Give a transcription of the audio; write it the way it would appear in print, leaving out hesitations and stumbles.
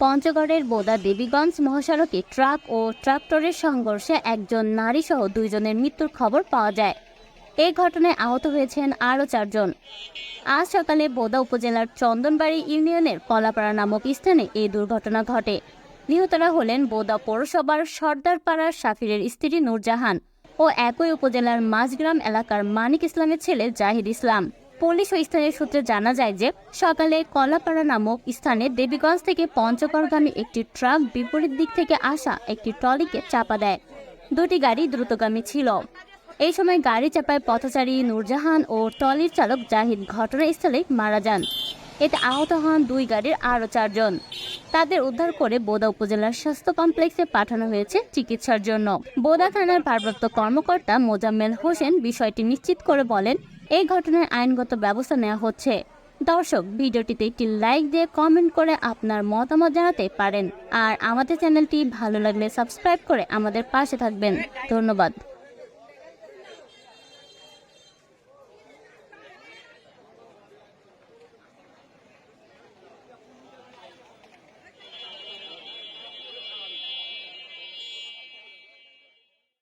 পঞ্চগড়ের বোদা দেবীগঞ্জ মহাসড়কে ট্রাক ও ট্রাক্টরের সংঘর্ষে একজন নারীসহ দুইজনের মৃত্যুর খবর পাওয়া যায়। এই ঘটনায় আহত হয়েছেন আরও 4 জন। আজ সকালে বোদা উপজেলার চন্দনবাড়ি ইউনিয়নের কলাপাড়া নামক স্থানে এই দুর্ঘটনা ঘটে। নিহতরা হলেন বোদা পৌরসভার সর্দারপাড়ার সাফিরের স্ত্রী নূরজাহান ও একই উপজেলার মাঝগ্রাম এলাকার মানিক ইসলামের ছেলে জাহিদ ইসলাম। পুলিশ ও স্থানীয় সূত্রে জানা যায় যে সকালে কলাপাড়া নামক স্থানে দেবীগঞ্জ থেকে পঞ্চগড়গামী একটি ট্রাক বিপরীত দিক থেকে আসা একটি ট্রলিকে চাপা দেয়। দুটি গাড়ি দ্রুতগামী ছিল। এই সময় গাড়ি চাপায় পথচারী নূরজাহান ও ট্রলির চালক জাহিদ ঘটনাস্থলেই মারা যান। এতে আহত হন দুই গাড়ির আরও 4 জন। তাদের উদ্ধার করে বোদা উপজেলার স্বাস্থ্য কমপ্লেক্সে পাঠানো হয়েছে চিকিৎসার জন্য। বোদা থানার ভারপ্রাপ্ত কর্মকর্তা মোজাম্মেল হোসেন বিষয়টি নিশ্চিত করে বলেন, এই ঘটনায় আইনগত ব্যবস্থা নেওয়া হচ্ছে। দর্শক, ভিডিওটিতে একটি লাইক দিয়ে কমেন্ট করে আপনার মতামত জানাতে পারেন। আর আমাদের চ্যানেলটি ভালো লাগলে সাবস্ক্রাইব করে আমাদের পাশে থাকবেন। ধন্যবাদ।